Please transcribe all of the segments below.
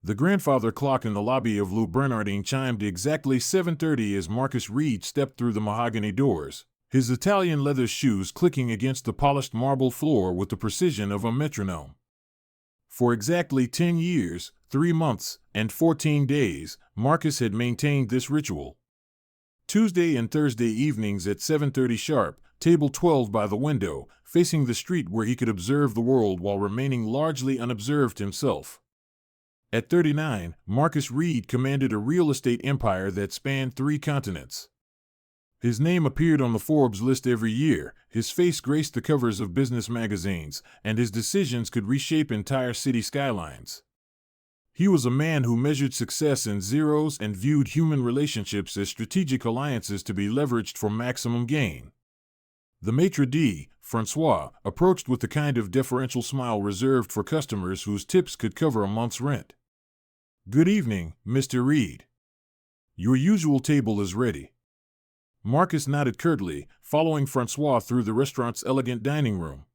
The grandfather clock in the lobby of Lou Bernardine chimed exactly 7:30 as Marcus Reid stepped through the mahogany doors, his Italian leather shoes clicking against the polished marble floor with the precision of a metronome. For exactly 10 years, 3 months, and 14 days, Marcus had maintained this ritual. Tuesday and Thursday evenings at 7:30 sharp, table 12 by the window, facing the street where he could observe the world while remaining largely unobserved himself. At 39, Marcus Reid commanded a real estate empire that spanned 3 continents. His name appeared on the Forbes list every year, his face graced the covers of business magazines, and his decisions could reshape entire city skylines. He was a man who measured success in zeros and viewed human relationships as strategic alliances to be leveraged for maximum gain. The maitre d', Francois, approached with the kind of deferential smile reserved for customers whose tips could cover a month's rent. "Good evening, Mr. Reid. Your usual table is ready." Marcus nodded curtly, following Francois through the restaurant's elegant dining room.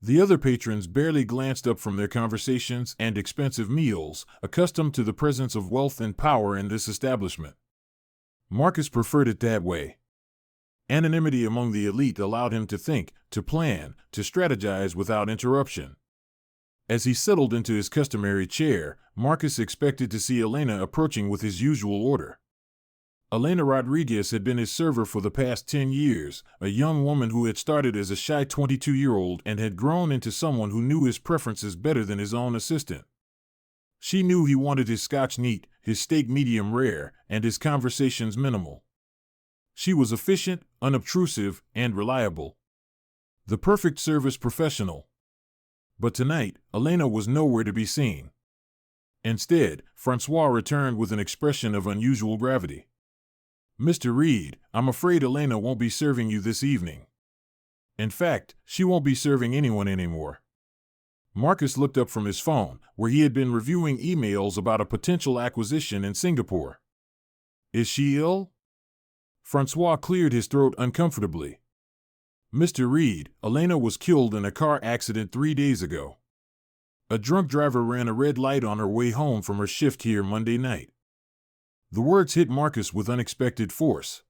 The other patrons barely glanced up from their conversations and expensive meals, accustomed to the presence of wealth and power in this establishment. Marcus preferred it that way. Anonymity among the elite allowed him to think, to plan, to strategize without interruption. As he settled into his customary chair, Marcus expected to see Elena approaching with his usual order. Elena Rodriguez had been his server for the past 10 years, a young woman who had started as a shy 22-year-old and had grown into someone who knew his preferences better than his own assistant. She knew he wanted his scotch neat, his steak medium rare, and his conversations minimal. She was efficient, unobtrusive, and reliable. The perfect service professional. But tonight, Elena was nowhere to be seen. Instead, Francois returned with an expression of unusual gravity. "Mr. Reid, I'm afraid Elena won't be serving you this evening. In fact, she won't be serving anyone anymore." Marcus looked up from his phone, where he had been reviewing emails about a potential acquisition in Singapore. "Is she ill?" Francois cleared his throat uncomfortably. "Mr. Reid, Elena was killed in a car accident 3 days ago. A drunk driver ran a red light on her way home from her shift here Monday night." The words hit Marcus with unexpected force.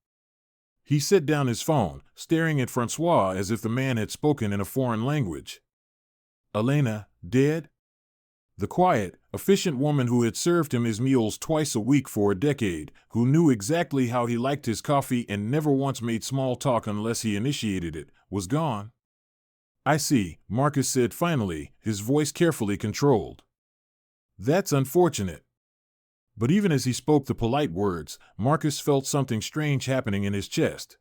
He set down his phone, staring at Francois as if the man had spoken in a foreign language. "Elena, dead?" The quiet, efficient woman who had served him his meals twice a week for a decade, who knew exactly how he liked his coffee and never once made small talk unless he initiated it, was gone. "I see," Marcus said finally, his voice carefully controlled. "That's unfortunate." But even as he spoke the polite words, Marcus felt something strange happening in his chest.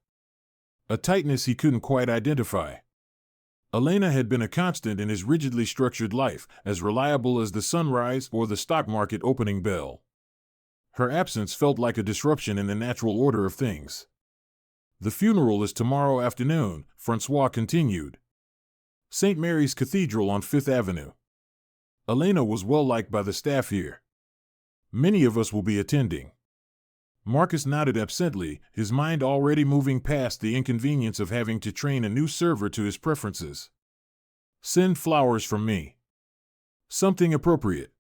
A tightness he couldn't quite identify. Elena had been a constant in his rigidly structured life, as reliable as the sunrise or the stock market opening bell. Her absence felt like a disruption in the natural order of things. "The funeral is tomorrow afternoon," Francois continued. "St. Mary's Cathedral on Fifth Avenue. Elena was well liked by the staff here. Many of us will be attending." Marcus nodded absently, his mind already moving past the inconvenience of having to train a new server to his preferences. "Send flowers from me. Something appropriate."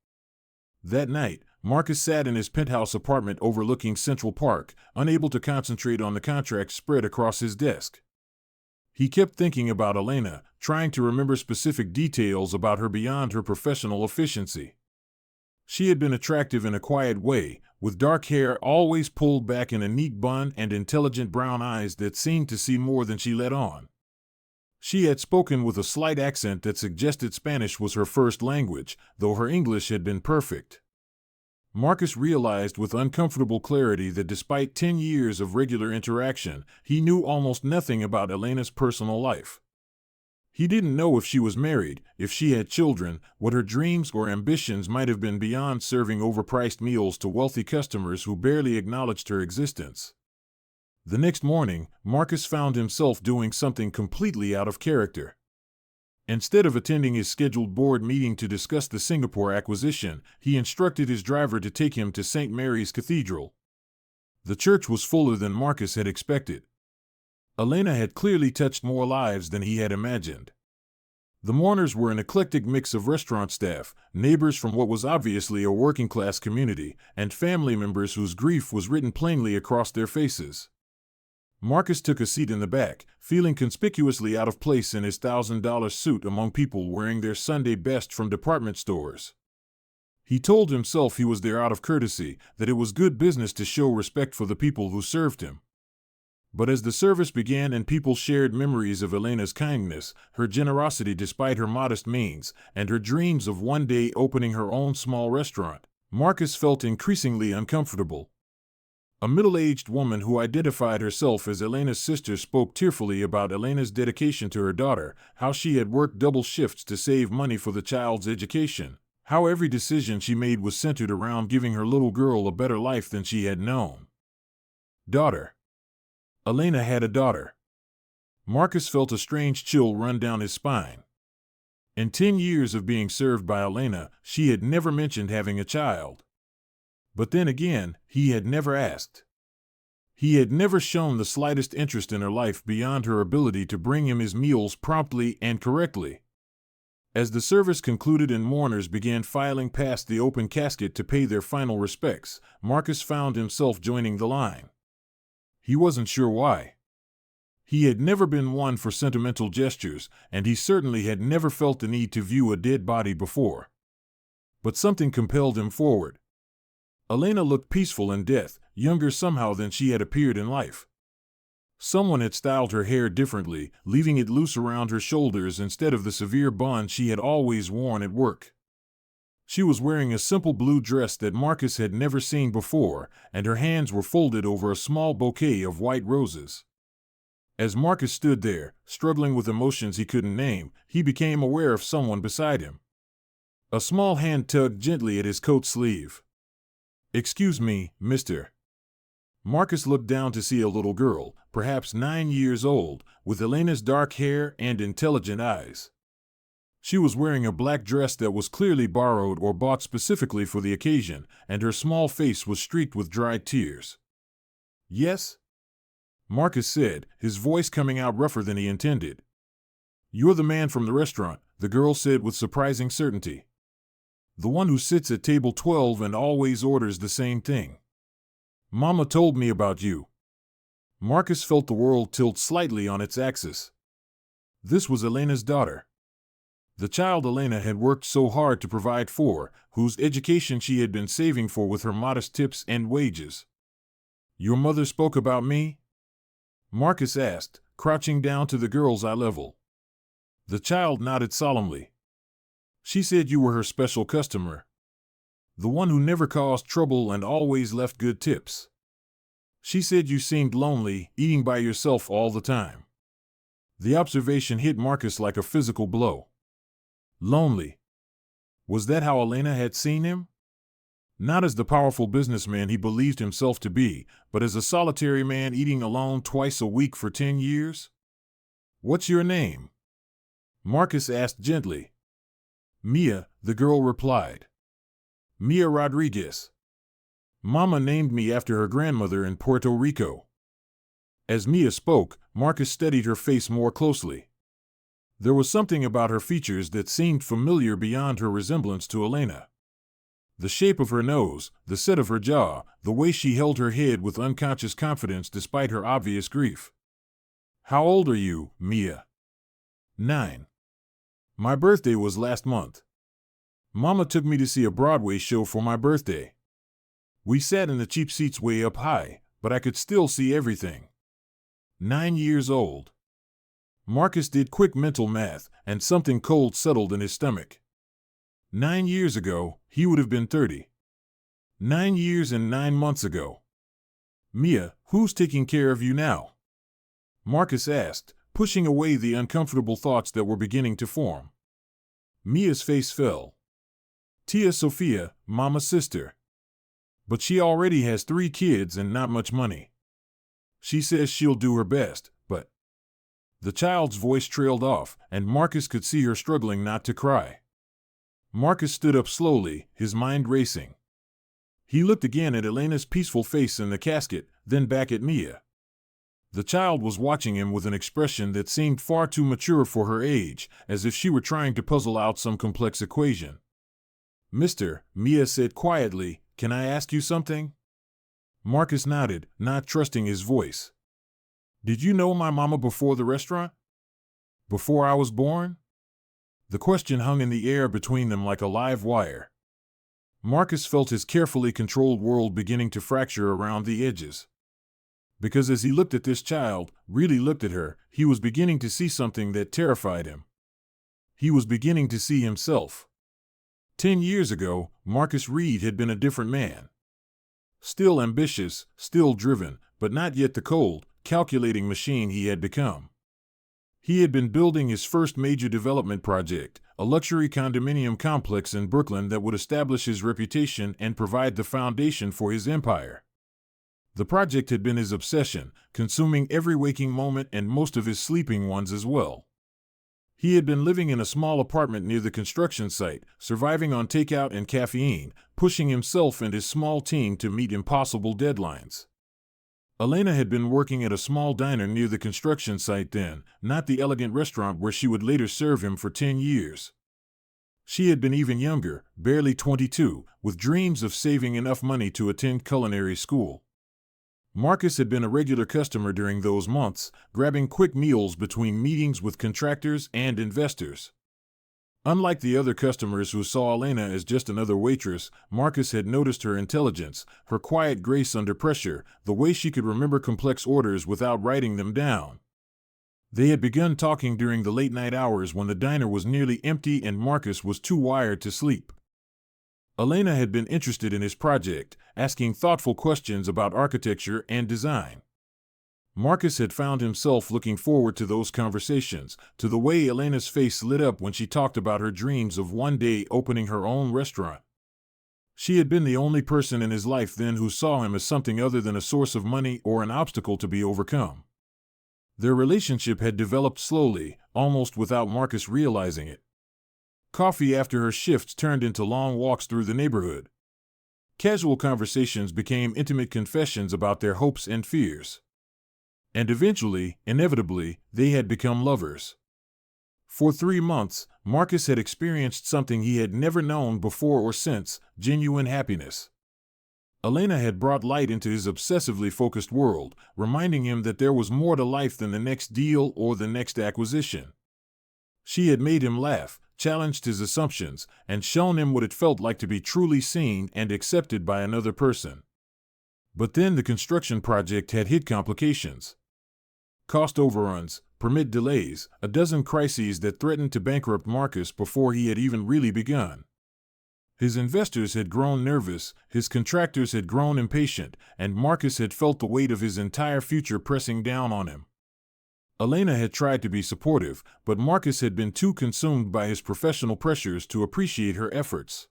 That night, Marcus sat in his penthouse apartment overlooking Central Park, unable to concentrate on the contract spread across his desk. He kept thinking about Elena, trying to remember specific details about her beyond her professional efficiency. She had been attractive in a quiet way, with dark hair always pulled back in a neat bun and intelligent brown eyes that seemed to see more than she let on. She had spoken with a slight accent that suggested Spanish was her first language, though her English had been perfect. Marcus realized with uncomfortable clarity that despite 10 years of regular interaction, he knew almost nothing about Elena's personal life. He didn't know if she was married, if she had children, what her dreams or ambitions might have been beyond serving overpriced meals to wealthy customers who barely acknowledged her existence. The next morning, Marcus found himself doing something completely out of character. Instead of attending his scheduled board meeting to discuss the Singapore acquisition, he instructed his driver to take him to St. Mary's Cathedral. The church was fuller than Marcus had expected. Elena had clearly touched more lives than he had imagined. The mourners were an eclectic mix of restaurant staff, neighbors from what was obviously a working-class community, and family members whose grief was written plainly across their faces. Marcus took a seat in the back, feeling conspicuously out of place in his $1,000 suit among people wearing their Sunday best from department stores. He told himself he was there out of courtesy, that it was good business to show respect for the people who served him. But as the service began and people shared memories of Elena's kindness, her generosity despite her modest means, and her dreams of one day opening her own small restaurant, Marcus felt increasingly uncomfortable. A middle-aged woman who identified herself as Elena's sister spoke tearfully about Elena's dedication to her daughter, how she had worked double shifts to save money for the child's education, how every decision she made was centered around giving her little girl a better life than she had known. Daughter. Elena had a daughter. Marcus felt a strange chill run down his spine. In 10 years of being served by Elena, she had never mentioned having a child. But then again, he had never asked. He had never shown the slightest interest in her life beyond her ability to bring him his meals promptly and correctly. As the service concluded and mourners began filing past the open casket to pay their final respects, Marcus found himself joining the line. He wasn't sure why. He had never been one for sentimental gestures, and he certainly had never felt the need to view a dead body before. But something compelled him forward. Elena looked peaceful in death, younger somehow than she had appeared in life. Someone had styled her hair differently, leaving it loose around her shoulders instead of the severe bun she had always worn at work. She was wearing a simple blue dress that Marcus had never seen before, and her hands were folded over a small bouquet of white roses. As Marcus stood there, struggling with emotions he couldn't name, he became aware of someone beside him. A small hand tugged gently at his coat sleeve. "Excuse me, mister." Marcus looked down to see a little girl, perhaps 9 years old, with Elena's dark hair and intelligent eyes. She was wearing a black dress that was clearly borrowed or bought specifically for the occasion, and her small face was streaked with dried tears. "Yes?" Marcus said, his voice coming out rougher than he intended. "You're the man from the restaurant," the girl said with surprising certainty. "The one who sits at table 12 and always orders the same thing. Mama told me about you." Marcus felt the world tilt slightly on its axis. This was Elena's daughter. The child Elena had worked so hard to provide for, whose education she had been saving for with her modest tips and wages. "Your mother spoke about me?" Marcus asked, crouching down to the girl's eye level. The child nodded solemnly. "She said you were her special customer. The one who never caused trouble and always left good tips. She said you seemed lonely, eating by yourself all the time." The observation hit Marcus like a physical blow. Lonely. Was that how Elena had seen him? Not as the powerful businessman he believed himself to be, but as a solitary man eating alone twice a week for 10 years? "What's your name?" Marcus asked gently. "Mia," the girl replied. "Mia Rodriguez. Mama named me after her grandmother in Puerto Rico." As Mia spoke, Marcus studied her face more closely. There was something about her features that seemed familiar beyond her resemblance to Elena. The shape of her nose, the set of her jaw, the way she held her head with unconscious confidence despite her obvious grief. "How old are you, Mia?" 9. "My birthday was last month. Mama took me to see a Broadway show for my birthday. We sat in the cheap seats way up high, but I could still see everything. 9 years old." Marcus did quick mental math, and something cold settled in his stomach. 9 years ago, he would have been 30. 9 years and 9 months ago. "Mia, who's taking care of you now?" Marcus asked, pushing away the uncomfortable thoughts that were beginning to form. Mia's face fell. "Tia Sophia, Mama's sister. But she already has 3 kids and not much money. She says she'll do her best, but..." The child's voice trailed off, and Marcus could see her struggling not to cry. Marcus stood up slowly, his mind racing. He looked again at Elena's peaceful face in the casket, then back at Mia. The child was watching him with an expression that seemed far too mature for her age, as if she were trying to puzzle out some complex equation. "Mister," Mia said quietly, "can I ask you something?" Marcus nodded, not trusting his voice. "Did you know my mama before the restaurant? Before I was born?" The question hung in the air between them like a live wire. Marcus felt his carefully controlled world beginning to fracture around the edges. Because as he looked at this child, really looked at her, he was beginning to see something that terrified him. He was beginning to see himself. 10 years ago, Marcus Reid had been a different man. Still ambitious, still driven, but not yet the cold, calculating machine he had become. He had been building his first major development project, a luxury condominium complex in Brooklyn that would establish his reputation and provide the foundation for his empire. The project had been his obsession, consuming every waking moment and most of his sleeping ones as well. He had been living in a small apartment near the construction site, surviving on takeout and caffeine, pushing himself and his small team to meet impossible deadlines. Elena had been working at a small diner near the construction site then, not the elegant restaurant where she would later serve him for 10 years. She had been even younger, barely 22, with dreams of saving enough money to attend culinary school. Marcus had been a regular customer during those months, grabbing quick meals between meetings with contractors and investors. Unlike the other customers who saw Elena as just another waitress, Marcus had noticed her intelligence, her quiet grace under pressure, the way she could remember complex orders without writing them down. They had begun talking during the late-night hours when the diner was nearly empty and Marcus was too wired to sleep. Elena had been interested in his project, asking thoughtful questions about architecture and design. Marcus had found himself looking forward to those conversations, to the way Elena's face lit up when she talked about her dreams of one day opening her own restaurant. She had been the only person in his life then who saw him as something other than a source of money or an obstacle to be overcome. Their relationship had developed slowly, almost without Marcus realizing it. Coffee after her shifts turned into long walks through the neighborhood. Casual conversations became intimate confessions about their hopes and fears. And eventually, inevitably, they had become lovers. For 3 months, Marcus had experienced something he had never known before or since, genuine happiness. Elena had brought light into his obsessively focused world, reminding him that there was more to life than the next deal or the next acquisition. She had made him laugh, challenged his assumptions, and shown him what it felt like to be truly seen and accepted by another person. But then the construction project had hit complications. Cost overruns, permit delays, a dozen crises that threatened to bankrupt Marcus before he had even really begun. His investors had grown nervous, his contractors had grown impatient, and Marcus had felt the weight of his entire future pressing down on him. Elena had tried to be supportive, but Marcus had been too consumed by his professional pressures to appreciate her efforts.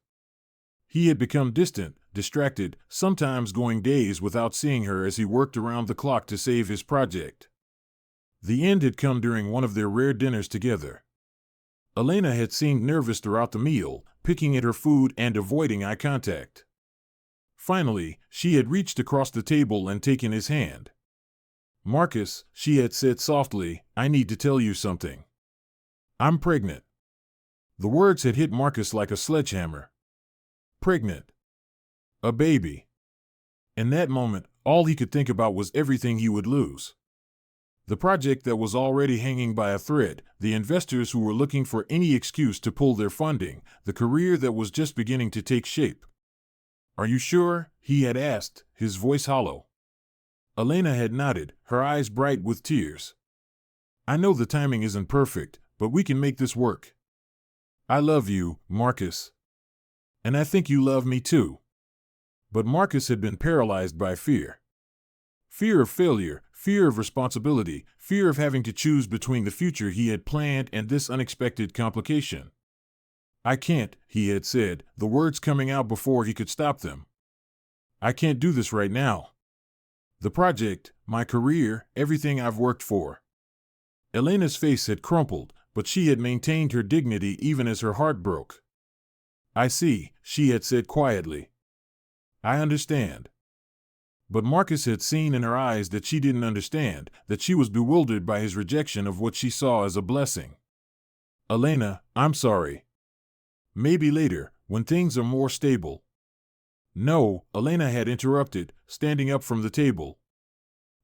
He had become distant, distracted, sometimes going days without seeing her as he worked around the clock to save his project. The end had come during one of their rare dinners together. Elena had seemed nervous throughout the meal, picking at her food and avoiding eye contact. Finally, she had reached across the table and taken his hand. "Marcus," she had said softly, "I need to tell you something. I'm pregnant." The words had hit Marcus like a sledgehammer. Pregnant. A baby. In that moment, all he could think about was everything he would lose. The project that was already hanging by a thread, the investors who were looking for any excuse to pull their funding, the career that was just beginning to take shape. "Are you sure?" he had asked, his voice hollow. Elena had nodded, her eyes bright with tears. "I know the timing isn't perfect, but we can make this work. I love you, Marcus. And I think you love me too." But Marcus had been paralyzed by fear. Fear of failure, fear of responsibility, fear of having to choose between the future he had planned and this unexpected complication. "I can't," he had said, the words coming out before he could stop them. "I can't do this right now. The project, my career, everything I've worked for." Elena's face had crumpled, but she had maintained her dignity even as her heart broke. "I see," she had said quietly. "I understand. But Marcus had seen in her eyes that she didn't understand, that she was bewildered by his rejection of what she saw as a blessing. Elena, I'm sorry. Maybe later, when things are more stable. No, Elena had interrupted, standing up from the table.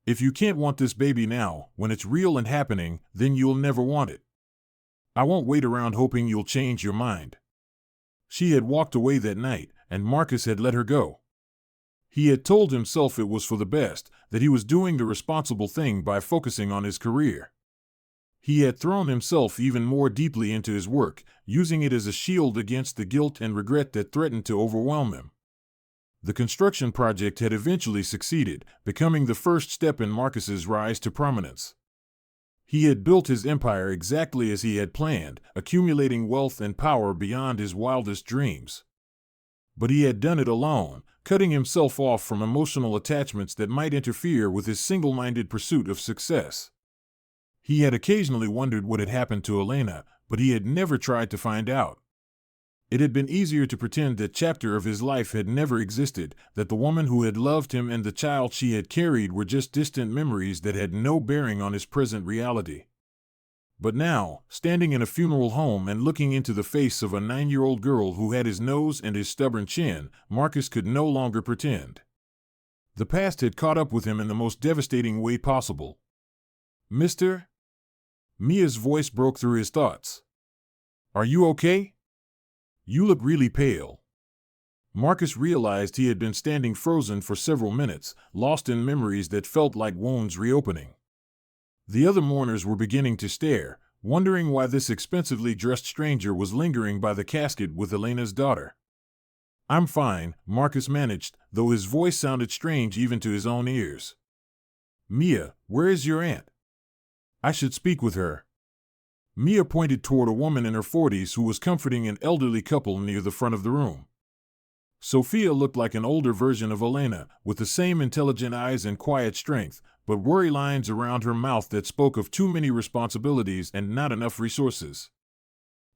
If you can't want this baby now, when it's real and happening, then you'll never want it. I won't wait around hoping you'll change your mind. She had walked away that night, and Marcus had let her go. He had told himself it was for the best, that he was doing the responsible thing by focusing on his career. He had thrown himself even more deeply into his work, using it as a shield against the guilt and regret that threatened to overwhelm him. The construction project had eventually succeeded, becoming the first step in Marcus's rise to prominence. He had built his empire exactly as he had planned, accumulating wealth and power beyond his wildest dreams. But he had done it alone, cutting himself off from emotional attachments that might interfere with his single-minded pursuit of success. He had occasionally wondered what had happened to Elena, but he had never tried to find out. It had been easier to pretend that chapter of his life had never existed, that the woman who had loved him and the child she had carried were just distant memories that had no bearing on his present reality. But now, standing in a funeral home and looking into the face of a 9-year-old girl who had his nose and his stubborn chin, Marcus could no longer pretend. The past had caught up with him in the most devastating way possible. "Mr.?" Mia's voice broke through his thoughts. "Are you okay? You look really pale." Marcus realized he had been standing frozen for several minutes, lost in memories that felt like wounds reopening. The other mourners were beginning to stare, wondering why this expensively dressed stranger was lingering by the casket with Elena's daughter. "I'm fine," Marcus managed, though his voice sounded strange even to his own ears. "Mia, where is your aunt? I should speak with her." Mia pointed toward a woman in her 40s who was comforting an elderly couple near the front of the room. Sophia looked like an older version of Elena, with the same intelligent eyes and quiet strength, but worry lines around her mouth that spoke of too many responsibilities and not enough resources.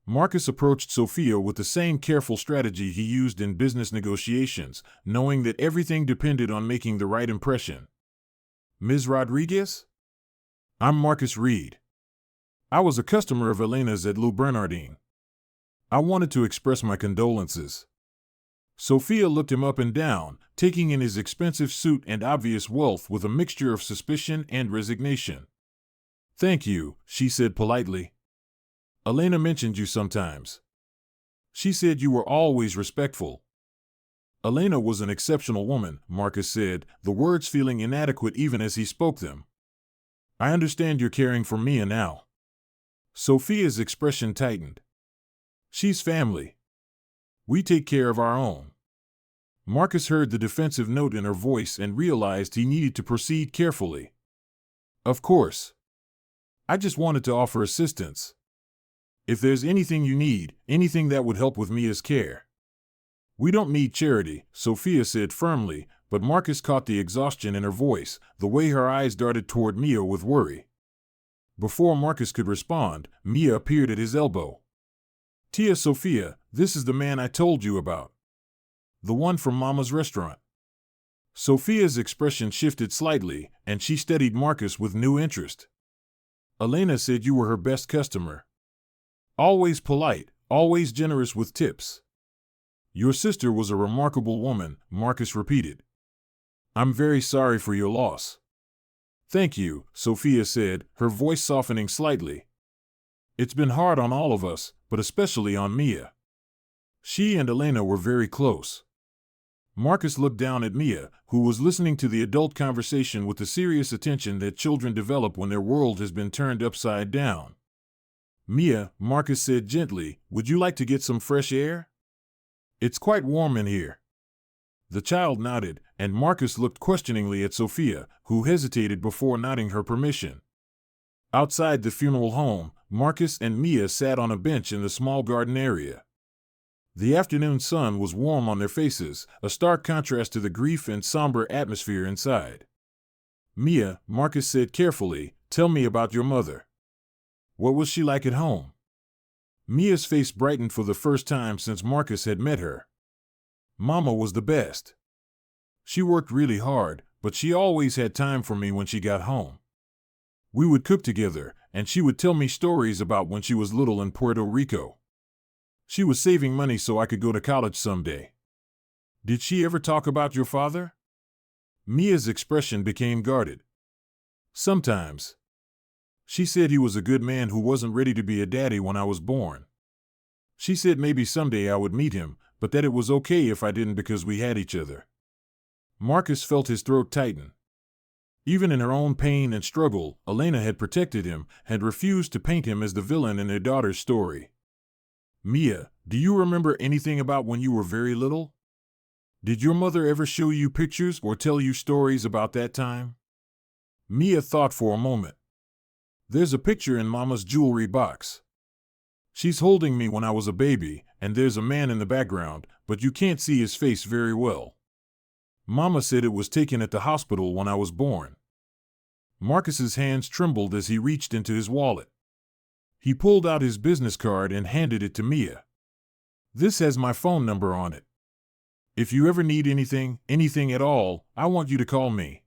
Marcus approached Sophia with the same careful strategy he used in business negotiations, knowing that everything depended on making the right impression. "Ms. Rodriguez? I'm Marcus Reid. I was a customer of Elena's at Lou Bernardine. I wanted to express my condolences." Sophia looked him up and down, taking in his expensive suit and obvious wealth with a mixture of suspicion and resignation. "Thank you," she said politely. "Elena mentioned you sometimes. She said you were always respectful." "Elena was an exceptional woman," Marcus said, the words feeling inadequate even as he spoke them. "I understand you're caring for Mia now." Sophia's expression tightened. "She's family. We take care of our own." Marcus heard the defensive note in her voice and realized he needed to proceed carefully. "Of course. I just wanted to offer assistance. If there's anything you need, anything that would help with Mia's care." "We don't need charity," Sophia said firmly, but Marcus caught the exhaustion in her voice, the way her eyes darted toward Mia with worry. Before Marcus could respond, Mia appeared at his elbow. "Tia Sophia, this is the man I told you about. The one from Mama's restaurant." Sophia's expression shifted slightly, and she studied Marcus with new interest. "Elena said you were her best customer. Always polite, always generous with tips." "Your sister was a remarkable woman," Marcus repeated. "I'm very sorry for your loss." "Thank you," Sophia said, her voice softening slightly. "It's been hard on all of us, but especially on Mia. She and Elena were very close." Marcus looked down at Mia, who was listening to the adult conversation with the serious attention that children develop when their world has been turned upside down. "Mia," Marcus said gently, "would you like to get some fresh air? It's quite warm in here." The child nodded, and Marcus looked questioningly at Sophia, who hesitated before nodding her permission. Outside the funeral home, Marcus and Mia sat on a bench in the small garden area. The afternoon sun was warm on their faces, a stark contrast to the grief and somber atmosphere inside. "Mia," Marcus said carefully, "tell me about your mother. What was she like at home?" Mia's face brightened for the first time since Marcus had met her. "Mama was the best. She worked really hard, but she always had time for me when she got home. We would cook together, and she would tell me stories about when she was little in Puerto Rico. She was saving money so I could go to college someday. Did she ever talk about your father? Mia's expression became guarded. Sometimes. She said he was a good man who wasn't ready to be a daddy when I was born. She said maybe someday I would meet him, but that it was okay if I didn't because we had each other. Marcus felt his throat tighten. Even in her own pain and struggle, Elena had protected him, had refused to paint him as the villain in their daughter's story. Mia, do you remember anything about when you were very little? Did your mother ever show you pictures or tell you stories about that time? Mia thought for a moment. There's a picture in Mama's jewelry box. She's holding me when I was a baby, and there's a man in the background, but you can't see his face very well. Mama said it was taken at the hospital when I was born. Marcus's hands trembled as he reached into his wallet. He pulled out his business card and handed it to Mia. This has my phone number on it. If you ever need anything at all, I want you to call me.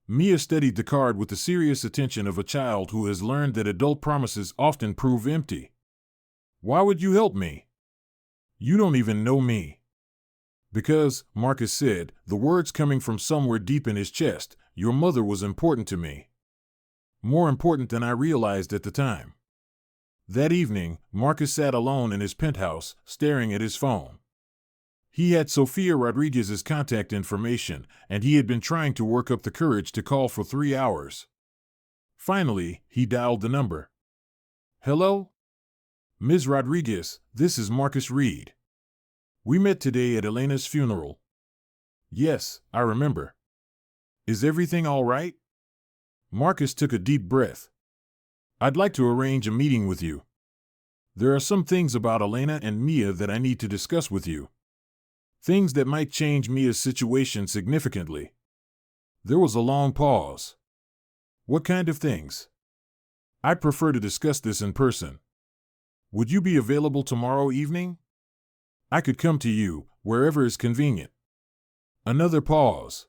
Mia studied the card with the serious attention of a child who has learned that adult promises often prove empty. Why would you help me? You don't even know me. Because, Marcus said, the words coming from somewhere deep in his chest, your mother was important to me. More important than I realized at the time. That evening, Marcus sat alone in his penthouse, staring at his phone. He had Sofia Rodriguez's contact information, and he had been trying to work up the courage to call for 3 hours. Finally, he dialed the number. Hello? Ms. Rodriguez, this is Marcus Reid. We met today at Elena's funeral. Yes, I remember. Is everything all right? Marcus took a deep breath. I'd like to arrange a meeting with you. There are some things about Elena and Mia that I need to discuss with you. Things that might change Mia's situation significantly. There was a long pause. What kind of things? I'd prefer to discuss this in person. Would you be available tomorrow evening? I could come to you, wherever is convenient. Another pause.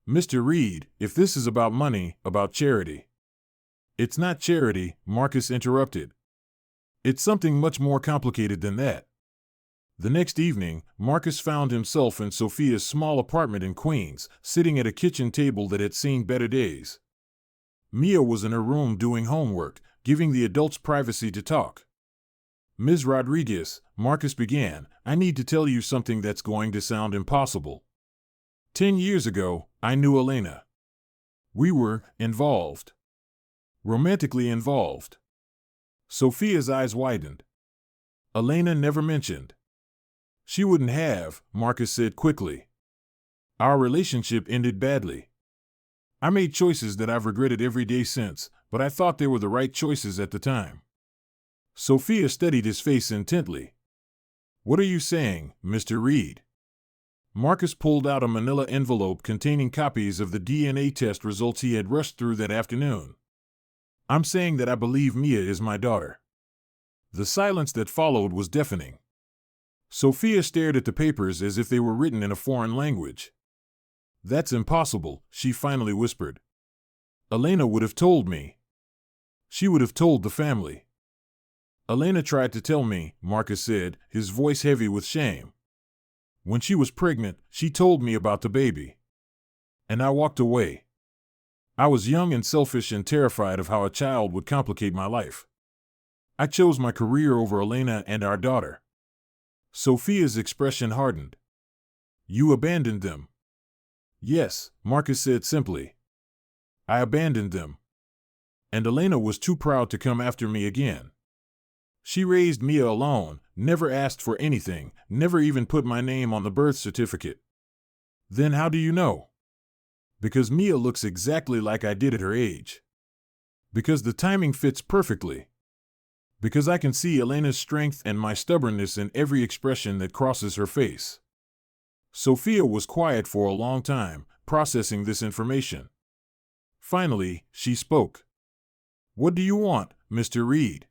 Mr. Reid, if this is about money, about charity. It's not charity, Marcus interrupted. It's something much more complicated than that. The next evening, Marcus found himself in Sophia's small apartment in Queens, sitting at a kitchen table that had seen better days. Mia was in her room doing homework, giving the adults privacy to talk. Ms. Rodriguez, Marcus began, I need to tell you something that's going to sound impossible. 10 years ago, I knew Elena. We were involved. Romantically involved. Sophia's eyes widened. Elena never mentioned. She wouldn't have, Marcus said quickly. Our relationship ended badly. I made choices that I've regretted every day since, but I thought they were the right choices at the time. Sophia studied his face intently. What are you saying, Mr. Reid? Marcus pulled out a manila envelope containing copies of the DNA test results he had rushed through that afternoon. I'm saying that I believe Mia is my daughter. The silence that followed was deafening. Sophia stared at the papers as if they were written in a foreign language. That's impossible, she finally whispered. Elena would have told me. She would have told the family. Elena tried to tell me, Marcus said, his voice heavy with shame. When she was pregnant, she told me about the baby. And I walked away. I was young and selfish and terrified of how a child would complicate my life. I chose my career over Elena and our daughter. Sophia's expression hardened. You abandoned them. Yes, Marcus said simply. I abandoned them. And Elena was too proud to come after me again. She raised Mia alone, never asked for anything, never even put my name on the birth certificate. Then how do you know? Because Mia looks exactly like I did at her age. Because the timing fits perfectly. Because I can see Elena's strength and my stubbornness in every expression that crosses her face. Sophia was quiet for a long time, processing this information. Finally, she spoke. What do you want, Mr. Reid?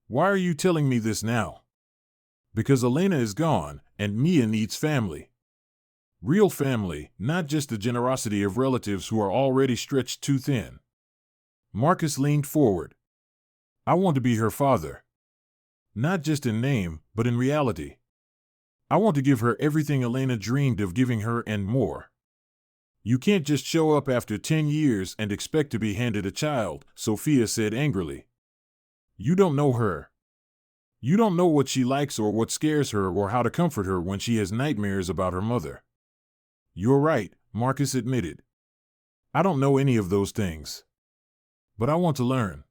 Why are you telling me this now? Because Elena is gone, and Mia needs family. Real family, not just the generosity of relatives who are already stretched too thin. Marcus leaned forward. I want to be her father. Not just in name, but in reality. I want to give her everything Elena dreamed of giving her and more. You can't just show up after 10 years and expect to be handed a child, Sophia said angrily. You don't know her. You don't know what she likes or what scares her or how to comfort her when she has nightmares about her mother. You're right, Marcus admitted. I don't know any of those things. But I want to learn.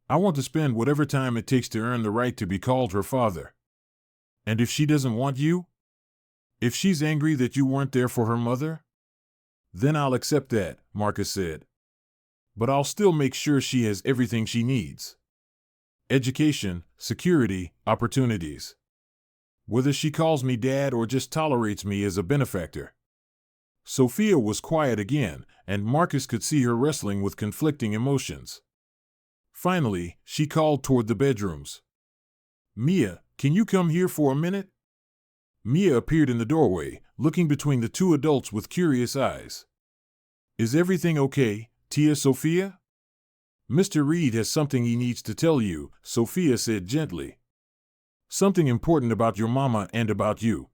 I want to spend whatever time it takes to earn the right to be called her father. And if she doesn't want you? If she's angry that you weren't there for her mother? Then I'll accept that, Marcus said. But I'll still make sure she has everything she needs. Education, security, opportunities. Whether she calls me dad or just tolerates me as a benefactor. Sophia was quiet again, and Marcus could see her wrestling with conflicting emotions. Finally, she called toward the bedrooms. Mia, can you come here for a minute? Mia appeared in the doorway, looking between the two adults with curious eyes. Is everything okay, Tia Sophia? Mr. Reid has something he needs to tell you, Sophia said gently. Something important about your mama and about you.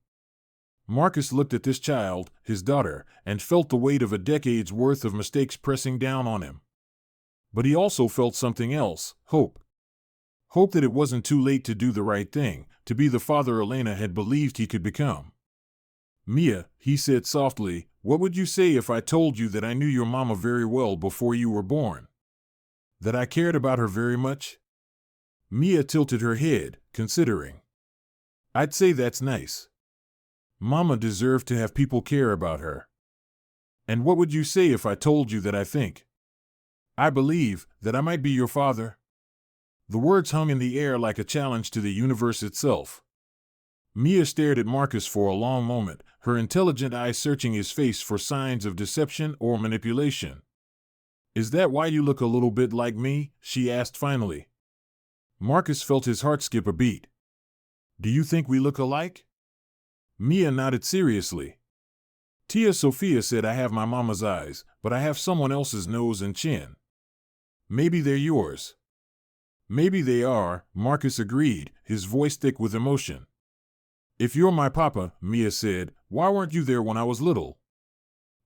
Marcus looked at this child, his daughter, and felt the weight of a decade's worth of mistakes pressing down on him. But he also felt something else, hope. Hope that it wasn't too late to do the right thing, to be the father Elena had believed he could become. Mia, he said softly, what would you say if I told you that I knew your mama very well before you were born? That I cared about her very much? Mia tilted her head, considering. I'd say that's nice. Mama deserved to have people care about her. And what would you say if I told you that I believe, that I might be your father? The words hung in the air like a challenge to the universe itself. Mia stared at Marcus for a long moment, her intelligent eyes searching his face for signs of deception or manipulation. Is that why you look a little bit like me? She asked finally. Marcus felt his heart skip a beat. Do you think we look alike? Mia nodded seriously. Tia Sophia said I have my mama's eyes, but I have someone else's nose and chin. Maybe they're yours. Maybe they are, Marcus agreed, his voice thick with emotion. If you're my papa, Mia said, why weren't you there when I was little?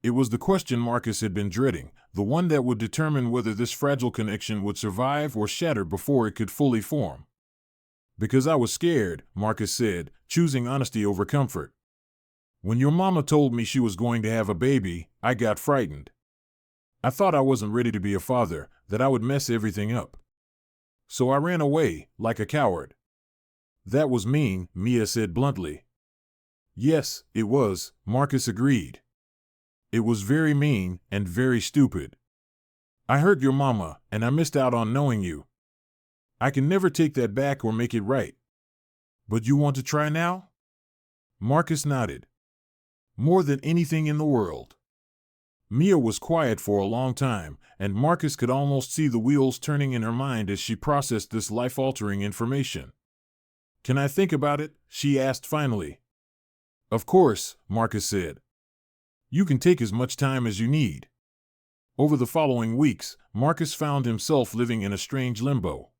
It was the question Marcus had been dreading, the one that would determine whether this fragile connection would survive or shatter before it could fully form. Because I was scared, Marcus said, choosing honesty over comfort. When your mama told me she was going to have a baby, I got frightened. I thought I wasn't ready to be a father, that I would mess everything up. So I ran away, like a coward. That was mean, Mia said bluntly. Yes, it was, Marcus agreed. It was very mean and very stupid. I hurt your mama, and I missed out on knowing you. I can never take that back or make it right. But you want to try now? Marcus nodded. More than anything in the world. Mia was quiet for a long time, and Marcus could almost see the wheels turning in her mind as she processed this life-altering information. Can I think about it? She asked finally. Of course, Marcus said. You can take as much time as you need. Over the following weeks, Marcus found himself living in a strange limbo.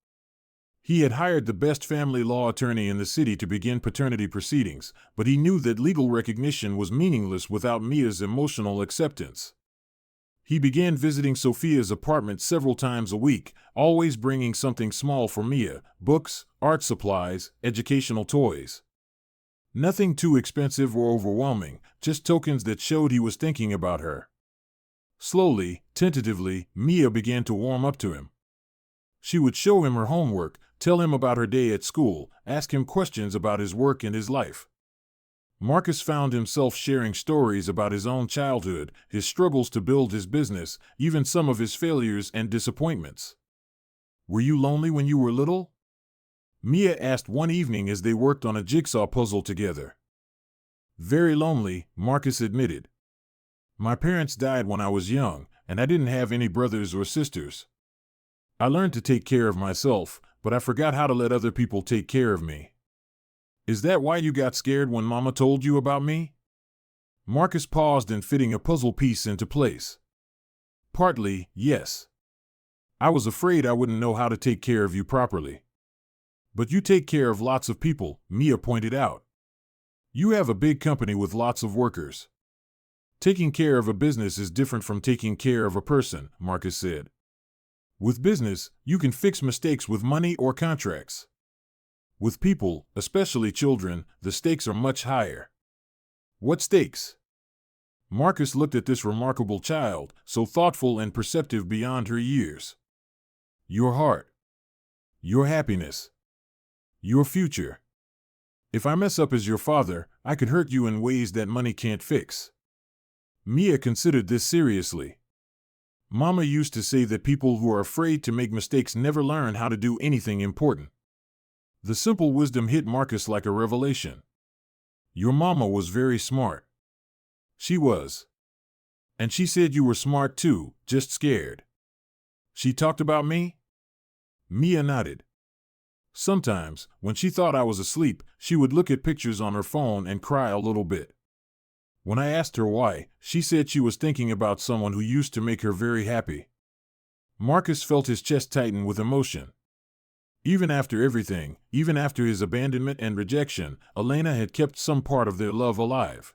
He had hired the best family law attorney in the city to begin paternity proceedings, but he knew that legal recognition was meaningless without Mia's emotional acceptance. He began visiting Sophia's apartment several times a week, always bringing something small for Mia, books, art supplies, educational toys. Nothing too expensive or overwhelming, just tokens that showed he was thinking about her. Slowly, tentatively, Mia began to warm up to him. She would show him her homework, tell him about her day at school, ask him questions about his work and his life. Marcus found himself sharing stories about his own childhood, his struggles to build his business, even some of his failures and disappointments. Were you lonely when you were little? Mia asked one evening as they worked on a jigsaw puzzle together. Very lonely, Marcus admitted. My parents died when I was young, and I didn't have any brothers or sisters. I learned to take care of myself, but I forgot how to let other people take care of me. Is that why you got scared when Mama told you about me? Marcus paused in fitting a puzzle piece into place. Partly, yes. I was afraid I wouldn't know how to take care of you properly. But you take care of lots of people, Mia pointed out. You have a big company with lots of workers. Taking care of a business is different from taking care of a person, Marcus said. With business, you can fix mistakes with money or contracts. With people, especially children, the stakes are much higher. What stakes? Marcus looked at this remarkable child, so thoughtful and perceptive beyond her years. Your heart. Your happiness. Your future. If I mess up as your father, I could hurt you in ways that money can't fix. Mia considered this seriously. Mama used to say that people who are afraid to make mistakes never learn how to do anything important. The simple wisdom hit Marcus like a revelation. Your mama was very smart. She was. And she said you were smart too, just scared. She talked about me? Mia nodded. Sometimes, when she thought I was asleep, she would look at pictures on her phone and cry a little bit. When I asked her why, she said she was thinking about someone who used to make her very happy. Marcus felt his chest tighten with emotion. Even after everything, even after his abandonment and rejection, Elena had kept some part of their love alive.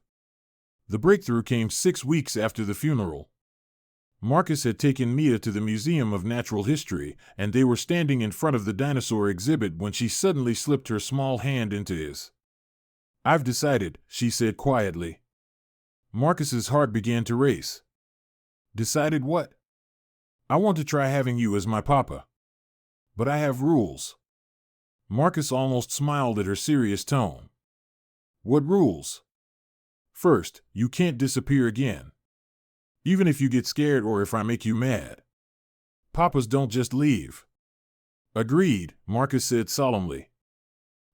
The breakthrough came 6 weeks after the funeral. Marcus had taken Mia to the Museum of Natural History, and they were standing in front of the dinosaur exhibit when she suddenly slipped her small hand into his. I've decided, she said quietly. Marcus's heart began to race. Decided what? I want to try having you as my papa. But I have rules. Marcus almost smiled at her serious tone. What rules? First, you can't disappear again. Even if you get scared or if I make you mad. Papas don't just leave. Agreed, Marcus said solemnly.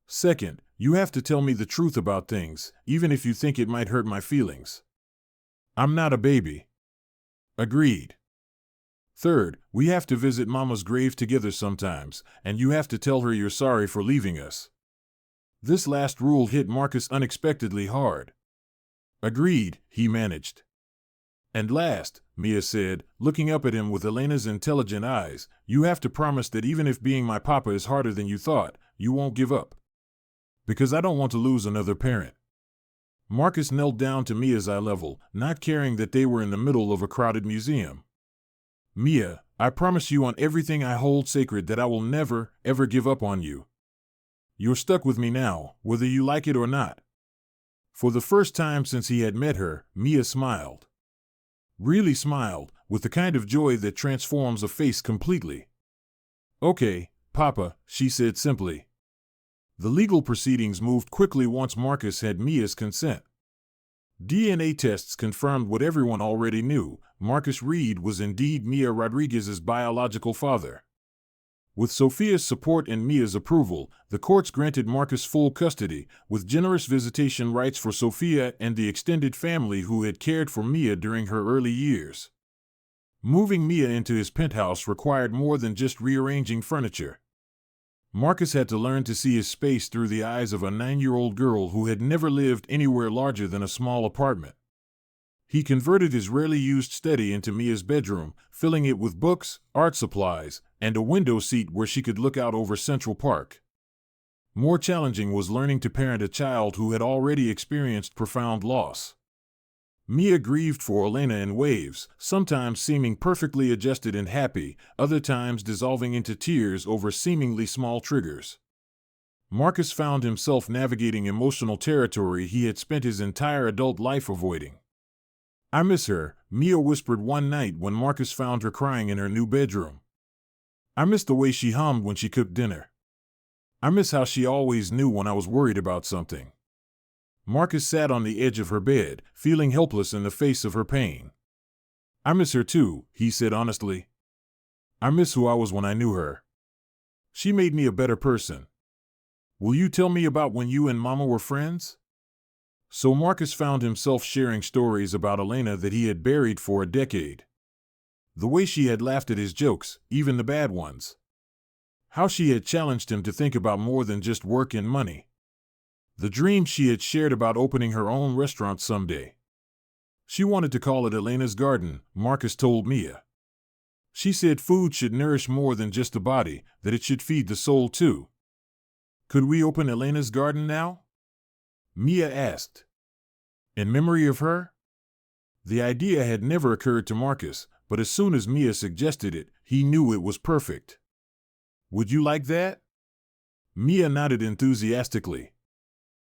Second, you have to tell me the truth about things, even if you think it might hurt my feelings. I'm not a baby. Agreed. Third, we have to visit Mama's grave together sometimes, and you have to tell her you're sorry for leaving us. This last rule hit Marcus unexpectedly hard. Agreed, he managed. And last, Mia said, looking up at him with Elena's intelligent eyes, you have to promise that even if being my papa is harder than you thought, you won't give up. Because I don't want to lose another parent. Marcus knelt down to Mia's eye level, not caring that they were in the middle of a crowded museum. Mia, I promise you on everything I hold sacred that I will never, ever give up on you. You're stuck with me now, whether you like it or not. For the first time since he had met her, Mia smiled. Really smiled, with the kind of joy that transforms a face completely. Okay, Papa, she said simply. The legal proceedings moved quickly once Marcus had Mia's consent. DNA tests confirmed what everyone already knew. Marcus Reid was indeed Mia Rodriguez's biological father. With Sophia's support and Mia's approval, the courts granted Marcus full custody, with generous visitation rights for Sophia and the extended family who had cared for Mia during her early years. Moving Mia into his penthouse required more than just rearranging furniture. Marcus had to learn to see his space through the eyes of a 9-year-old girl who had never lived anywhere larger than a small apartment. He converted his rarely used study into Mia's bedroom, filling it with books, art supplies, and a window seat where she could look out over Central Park. More challenging was learning to parent a child who had already experienced profound loss. Mia grieved for Elena in waves, sometimes seeming perfectly adjusted and happy, other times dissolving into tears over seemingly small triggers. Marcus found himself navigating emotional territory he had spent his entire adult life avoiding. I miss her, Mia whispered one night when Marcus found her crying in her new bedroom. I miss the way she hummed when she cooked dinner. I miss how she always knew when I was worried about something. Marcus sat on the edge of her bed, feeling helpless in the face of her pain. I miss her too, he said honestly. I miss who I was when I knew her. She made me a better person. Will you tell me about when you and Mama were friends? So Marcus found himself sharing stories about Elena that he had buried for a decade. The way she had laughed at his jokes, even the bad ones. How she had challenged him to think about more than just work and money. The dream she had shared about opening her own restaurant someday. She wanted to call it Elena's garden, Marcus told Mia. She said food should nourish more than just the body, that it should feed the soul too. Could we open Elena's garden now? Mia asked. In memory of her? The idea had never occurred to Marcus, but as soon as Mia suggested it, he knew it was perfect. Would you like that? Mia nodded enthusiastically.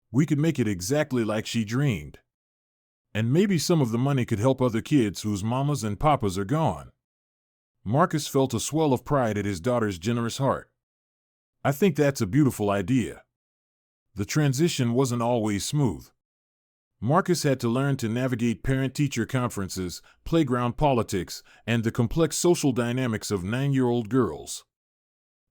We could make it exactly like she dreamed. And maybe some of the money could help other kids whose mamas and papas are gone. Marcus felt a swell of pride at his daughter's generous heart. I think that's a beautiful idea. The transition wasn't always smooth. Marcus had to learn to navigate parent-teacher conferences, playground politics, and the complex social dynamics of 9-year-old girls.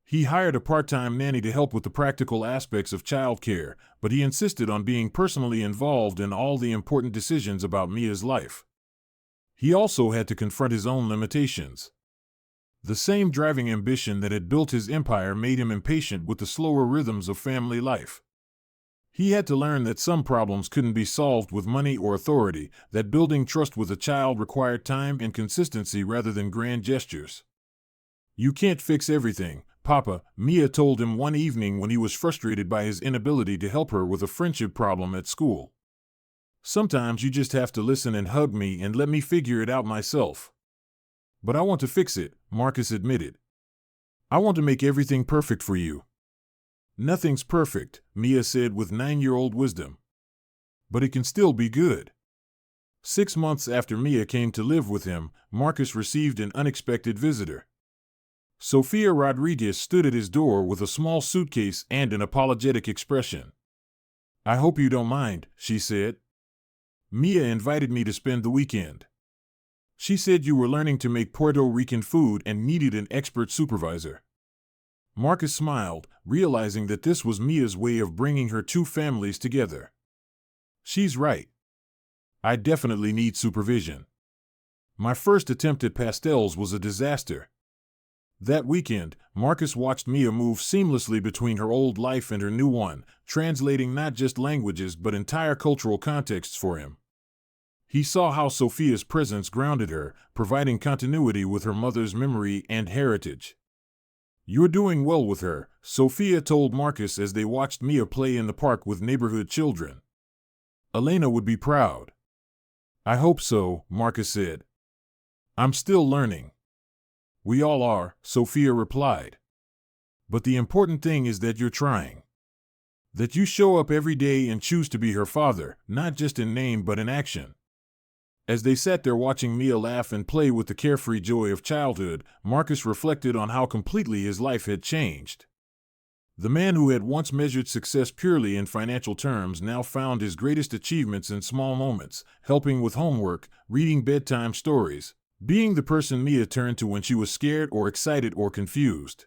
He hired a part-time nanny to help with the practical aspects of childcare, but he insisted on being personally involved in all the important decisions about Mia's life. He also had to confront his own limitations. The same driving ambition that had built his empire made him impatient with the slower rhythms of family life. He had to learn that some problems couldn't be solved with money or authority, that building trust with a child required time and consistency rather than grand gestures. You can't fix everything, Papa, Mia told him one evening when he was frustrated by his inability to help her with a friendship problem at school. Sometimes you just have to listen and hug me and let me figure it out myself. But I want to fix it, Marcus admitted. I want to make everything perfect for you. Nothing's perfect, Mia said with 9-year-old wisdom. But it can still be good. 6 months after Mia came to live with him, Marcus received an unexpected visitor. Sofia Rodriguez stood at his door with a small suitcase and an apologetic expression. I hope you don't mind, she said. Mia invited me to spend the weekend. She said you were learning to make Puerto Rican food and needed an expert supervisor. Marcus smiled, realizing that this was Mia's way of bringing her two families together. She's right. I definitely need supervision. My first attempt at pastels was a disaster. That weekend, Marcus watched Mia move seamlessly between her old life and her new one, translating not just languages but entire cultural contexts for him. He saw how Sofia's presence grounded her, providing continuity with her mother's memory and heritage. You're doing well with her, Sofia told Marcus as they watched Mia play in the park with neighborhood children. Elena would be proud. I hope so, Marcus said. I'm still learning. We all are, Sofia replied. But the important thing is that you're trying. That you show up every day and choose to be her father, not just in name but in action. As they sat there watching Mia laugh and play with the carefree joy of childhood, Marcus reflected on how completely his life had changed. The man who had once measured success purely in financial terms now found his greatest achievements in small moments, helping with homework, reading bedtime stories, being the person Mia turned to when she was scared or excited or confused.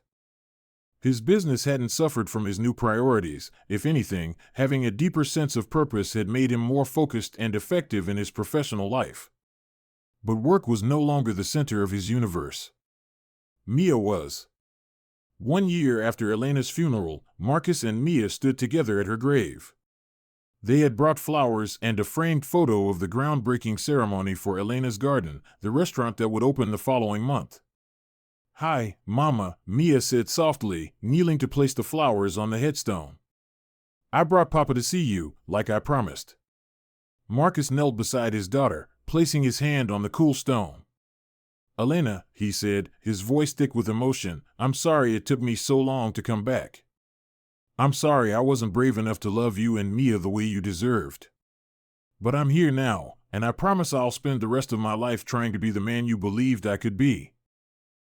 His business hadn't suffered from his new priorities. If anything, having a deeper sense of purpose had made him more focused and effective in his professional life. But work was no longer the center of his universe. Mia was. 1 year after Elena's funeral, Marcus and Mia stood together at her grave. They had brought flowers and a framed photo of the groundbreaking ceremony for Elena's Garden, the restaurant that would open the following month. Hi, Mama, Mia said softly, kneeling to place the flowers on the headstone. I brought Papa to see you, like I promised. Marcus knelt beside his daughter, placing his hand on the cool stone. Elena, he said, his voice thick with emotion, I'm sorry it took me so long to come back. I'm sorry I wasn't brave enough to love you and Mia the way you deserved. But I'm here now, and I promise I'll spend the rest of my life trying to be the man you believed I could be.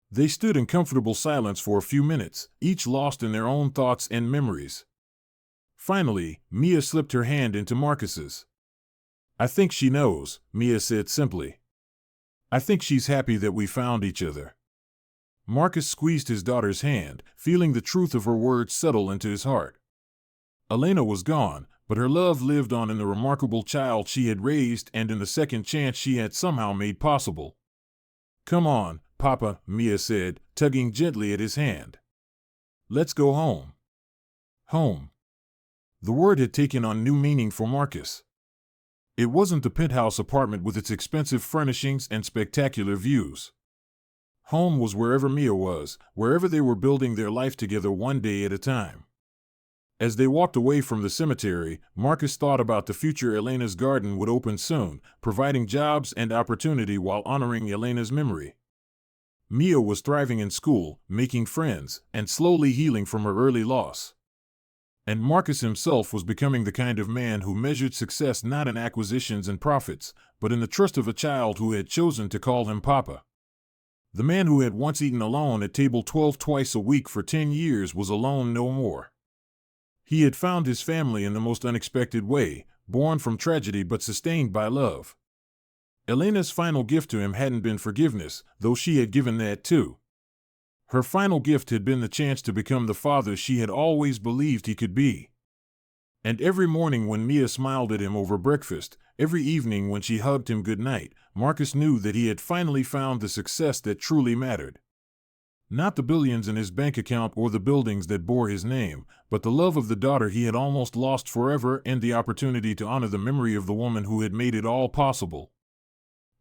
They stood in comfortable silence for a few minutes, each lost in their own thoughts and memories. Finally, Mia slipped her hand into Marcus's. I think she knows, Mia said simply. I think she's happy that we found each other. Marcus squeezed his daughter's hand, feeling the truth of her words settle into his heart. Elena was gone, but her love lived on in the remarkable child she had raised and in the second chance she had somehow made possible. Come on, Papa, Mia said, tugging gently at his hand. Let's go home. Home. The word had taken on new meaning for Marcus. It wasn't the penthouse apartment with its expensive furnishings and spectacular views. Home was wherever Mia was, wherever they were building their life together one day at a time. As they walked away from the cemetery, Marcus thought about the future Elena's garden would open soon, providing jobs and opportunity while honoring Elena's memory. Mia was thriving in school, making friends, and slowly healing from her early loss. And Marcus himself was becoming the kind of man who measured success not in acquisitions and profits, but in the trust of a child who had chosen to call him Papa. The man who had once eaten alone at table 12 twice a week for 10 years was alone no more. He had found his family in the most unexpected way, born from tragedy but sustained by love. Elena's final gift to him hadn't been forgiveness, though she had given that too. Her final gift had been the chance to become the father she had always believed he could be. And every morning when Mia smiled at him over breakfast, every evening when she hugged him goodnight, Marcus knew that he had finally found the success that truly mattered. Not the billions in his bank account or the buildings that bore his name, but the love of the daughter he had almost lost forever and the opportunity to honor the memory of the woman who had made it all possible.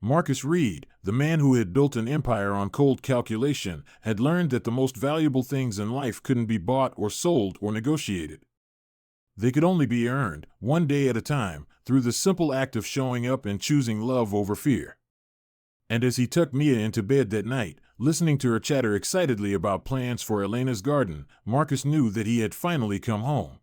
Marcus Reid, the man who had built an empire on cold calculation, had learned that the most valuable things in life couldn't be bought or sold or negotiated. They could only be earned, one day at a time, through the simple act of showing up and choosing love over fear. And as he tucked Mia into bed that night, listening to her chatter excitedly about plans for Elena's garden, Marcus knew that he had finally come home.